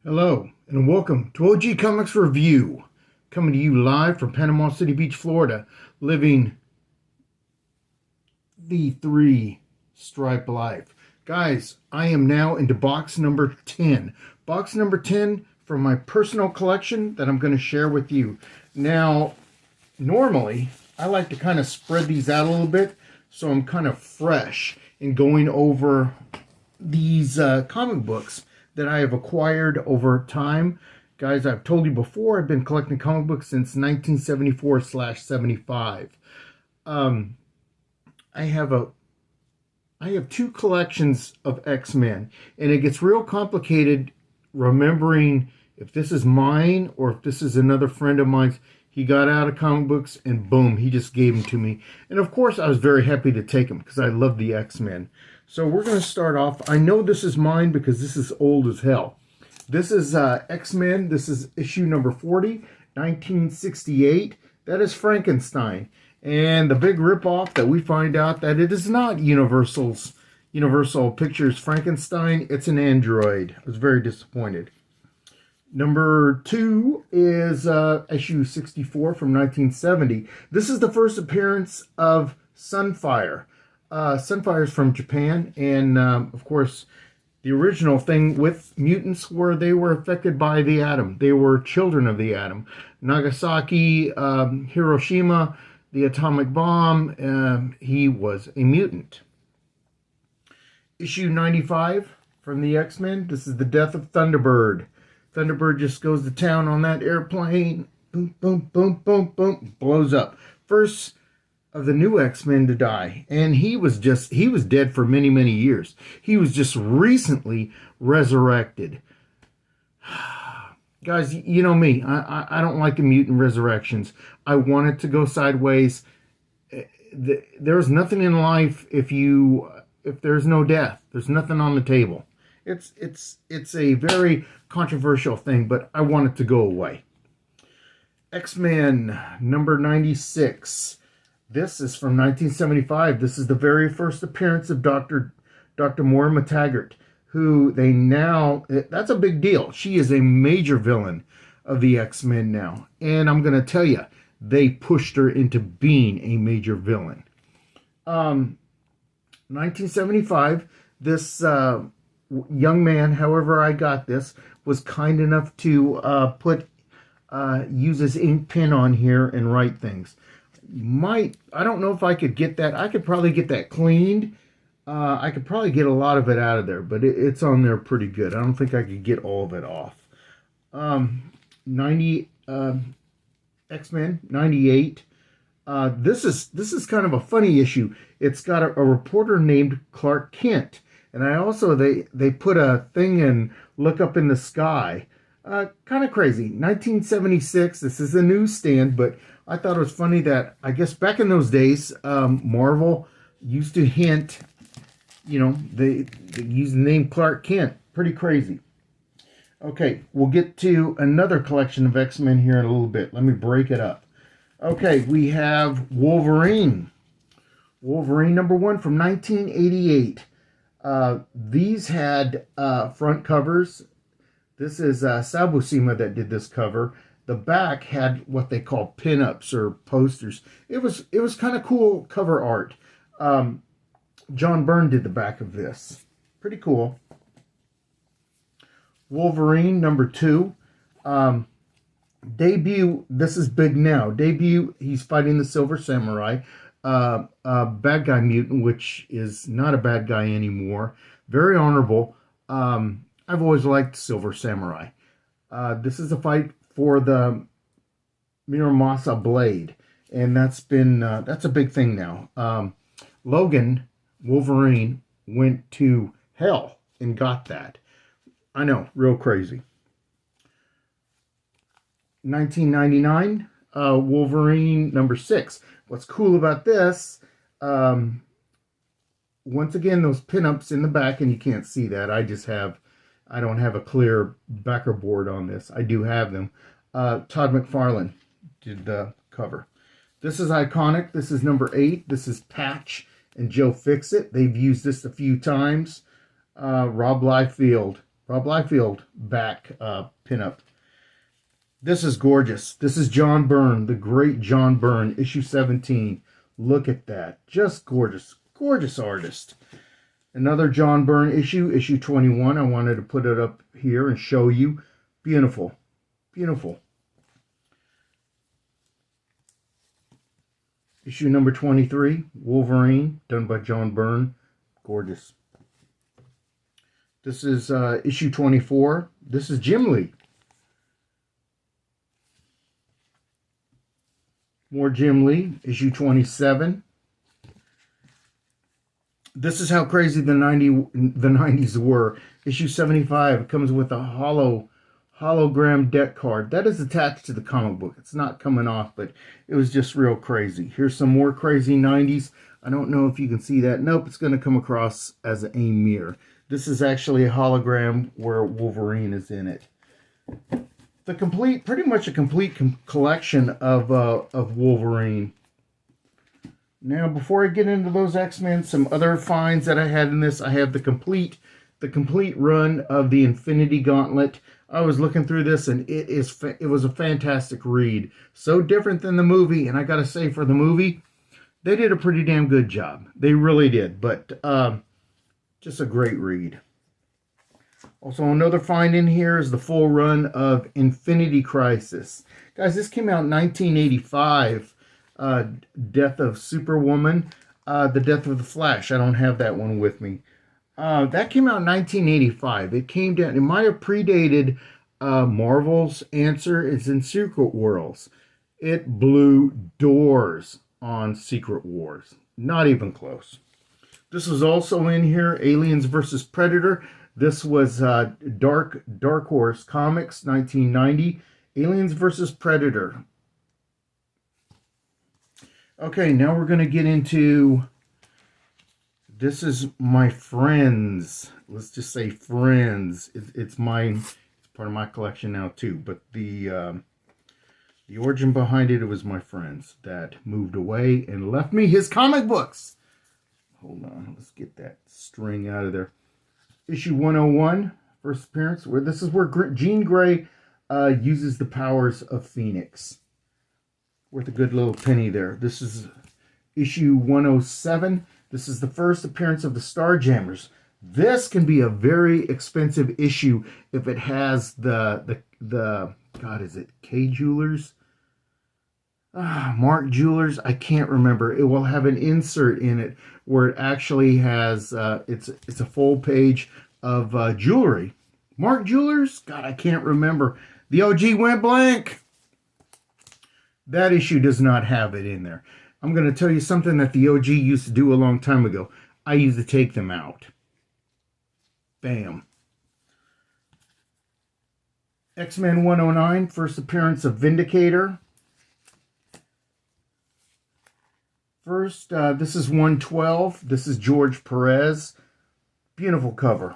Hello, and welcome to OG Comics Review, coming to you live from Panama City Beach, Florida, living the three stripe life. Guys, I am now into box number 10. Box number 10 from my personal collection that I'm going to share with you. Now, normally, I like to kind of spread these out a little bit, so I'm kind of fresh in going over these comic books that I have acquired over time. Guys, I've told you before, I've been collecting comic books since 1974/75. I have two collections of X-Men, and it gets real complicated remembering if this is mine or if this is another friend of mine's. He got out of comic books and boom, he just gave them to me. And of course, I was very happy to take them because I love the X-Men. So we're going to start off. I know this is mine because this is old as hell. This is X-Men. This is issue number 40, 1968. That is Frankenstein. And the big ripoff that we find out that it is not Universal Pictures Frankenstein. It's an android. I was very disappointed. Number 2 is issue 64 from 1970. This is the first appearance of Sunfire. Sunfire is from Japan, and of course, the original thing with mutants were they were affected by the atom. They were children of the atom. Nagasaki, Hiroshima, the atomic bomb, he was a mutant. Issue 95 from the X-Men. This is the death of Thunderbird. Thunderbird just goes to town on that airplane. Boom, boom, boom, boom, boom. Blows up. First of the new X-Men to die. And he was dead for many, many years. He was just recently resurrected. Guys, you know me. I don't like the mutant resurrections. I want it to go sideways. There's nothing in life if there's no death. There's nothing on the table. It's a very controversial thing, but I want it to go away. X-Men number 96. This is from 1975. This is the very first appearance of Dr. Moira McTaggart, who that's a big deal. She is a major villain of the X-Men now. And I'm going to tell you, they pushed her into being a major villain. 1975, this young man, however I got this, was kind enough to use his ink pen on here and write things. I don't know if I could get that. I could probably get that cleaned. I could probably get a lot of it out of there, but it's on there pretty good. I don't think I could get all of it off. 90 X-Men 98. This is kind of a funny issue. It's got a reporter named Clark Kent. And I also, they put a thing in Look Up in the Sky. Kind of crazy. 1976, this is a newsstand, but I thought it was funny that, I guess back in those days, Marvel used to hint, they used the name Clark Kent. Pretty crazy. Okay, we'll get to another collection of X-Men here in a little bit. Let me break it up. Okay, we have Wolverine. Wolverine number 1 from 1988. These had front covers. This is Sabusima that did this cover. The back had what they call pinups or posters. It was kind of cool cover art. John Byrne did the back of this. Pretty cool. Wolverine number 2. Debut. This is big now. Debut. He's fighting the Silver Samurai. Bad guy mutant, which is not a bad guy anymore. Very honorable. I've always liked Silver Samurai. This is a fight for the Miramasa blade, and that's a big thing now. Logan Wolverine went to hell and got that. I know, real crazy. 1999, Wolverine number 6. What's cool about this, once again, those pinups in the back, and you can't see that. I don't have a clear backer board on this. I do have them. Todd McFarlane did the cover. This is iconic. This is number 8. This is Patch and Joe Fixit. They've used this a few times. Rob Liefeld Rob Liefeld back pinup. This is gorgeous. This is John Byrne, the great John Byrne, issue 17. Look at that. Just gorgeous. Gorgeous artist. Another John Byrne issue, issue 21. I wanted to put it up here and show you. Beautiful. Beautiful. Issue number 23, Wolverine, done by John Byrne. Gorgeous. This is issue 24. This is Jim Lee. More Jim Lee, issue 27. This is how crazy the 90s were. Issue 75 comes with a hologram deck card. That is attached to the comic book. It's not coming off, but it was just real crazy. Here's some more crazy 90s. I don't know if you can see that. Nope, it's going to come across as a mirror. This is actually a hologram where Wolverine is in it. Pretty much a complete collection of Wolverine. Now, before I get into those X-Men, some other finds that I had in this. I have the complete run of the Infinity Gauntlet. I was looking through this, and it was a fantastic read. So different than the movie, and I gotta say, for the movie, they did a pretty damn good job. They really did, but just a great read. Also, another find in here is the full run of Infinity Crisis. Guys, this came out in 1985. Death of Superwoman, The Death of the Flash. I don't have that one with me. That came out in 1985. It came down, it might have predated Marvel's answer is in Secret Wars. It blew doors on Secret Wars. Not even close. This was also in here, Aliens vs. Predator. This was Dark Horse Comics, 1990. Aliens vs. Predator. Okay, now we're going to get into, this is my friends. Let's just say friends. It's mine. It's part of my collection now too. But the origin behind it, it was my friends that moved away and left me his comic books. Hold on, let's get that string out of there. Issue 101, first appearance. This is where Jean Grey uses the powers of Phoenix. Worth a good little penny there. This is issue 107. This is the first appearance of the Starjammers. This can be a very expensive issue if it has the God, is it K Jewelers? Mark Jewelers, I can't remember. It will have an insert in it where it actually has it's a full page of jewelry. Mark Jewelers? God, I can't remember. The OG went blank. That issue does not have it in there. I'm going to tell you something that the OG used to do a long time ago. I used to take them out. Bam. X-Men 109, first appearance of Vindicator. First, this is 112. This is George Perez. Beautiful cover.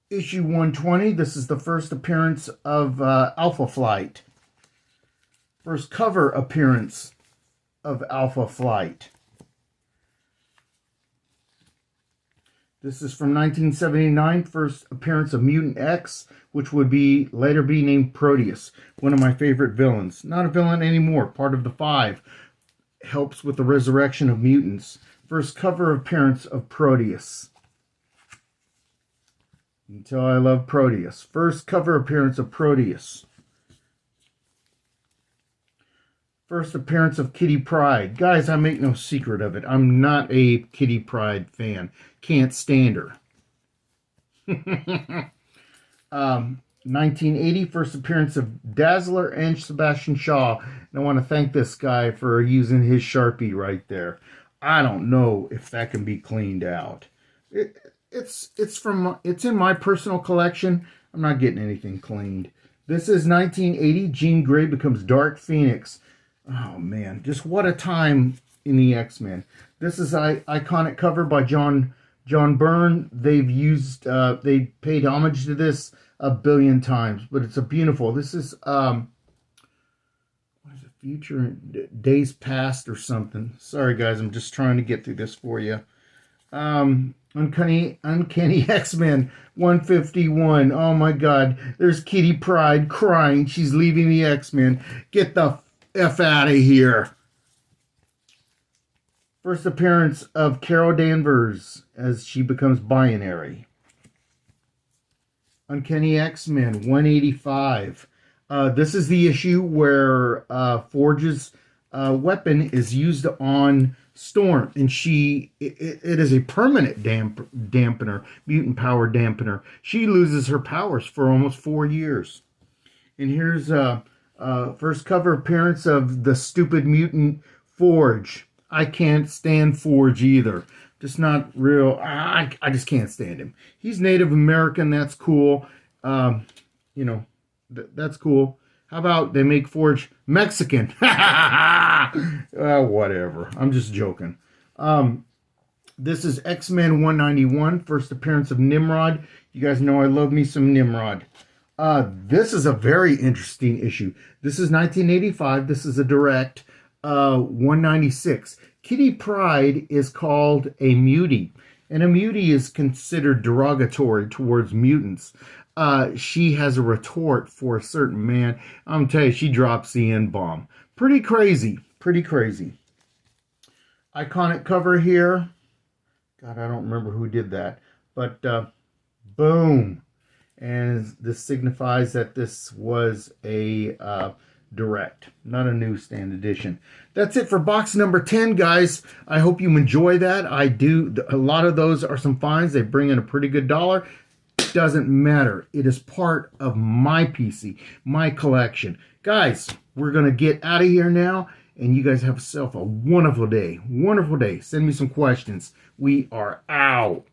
Issue 120. This is the first appearance of Alpha Flight. First cover appearance of Alpha Flight. This is from 1979, first appearance of Mutant X, which would be later be named Proteus, one of my favorite villains. Not a villain anymore, part of the Five. Helps with the resurrection of mutants. First cover appearance of Proteus. You can tell I love Proteus. First cover appearance of Proteus. First appearance of Kitty Pryde. Guys, I make no secret of it. I'm not a Kitty Pryde fan. Can't stand her. 1980, first appearance of Dazzler and Sebastian Shaw. And I want to thank this guy for using his Sharpie right there. I don't know if that can be cleaned out. It's in my personal collection. I'm not getting anything cleaned. This is 1980. Jean Grey becomes Dark Phoenix. Oh man, just what a time in the X-Men. This is an iconic cover by John Byrne. They paid homage to this a billion times, but it's a beautiful. This is what is it? Future Days Past or something. Sorry guys, I'm just trying to get through this for you. Uncanny X-Men 151. Oh my God. There's Kitty Pryde crying. She's leaving the X-Men. Get the F out of here. First appearance of Carol Danvers as she becomes binary. Uncanny X-Men 185. This is the issue where Forge's weapon is used on Storm, and it is a permanent dampener, mutant power dampener. She loses her powers for almost 4 years. And here's first cover appearance of the stupid mutant Forge. I can't stand Forge either. Just not real. I just can't stand him. He's Native American. That's cool. That's cool. How about they make Forge Mexican? Whatever. I'm just joking. This is X-Men 191, first appearance of Nimrod. You guys know I love me some Nimrod. This is a very interesting issue. This is 1985. This is a direct 196. Kitty Pryde is called a mutie, and a mutie is considered derogatory towards mutants. She has a retort for a certain man. I'm gonna tell you, she drops the N-bomb. Pretty crazy. Pretty crazy. Iconic cover here. God, I don't remember who did that. But, boom. And this signifies that this was a direct, not a newsstand edition. That's it for box number 10, guys. I hope you enjoy that. I do. A lot of those are some finds. They bring in a pretty good dollar. Doesn't matter. It is part of my PC, my collection. Guys, we're going to get out of here now, and you guys have yourself a wonderful day. Wonderful day. Send me some questions. We are out.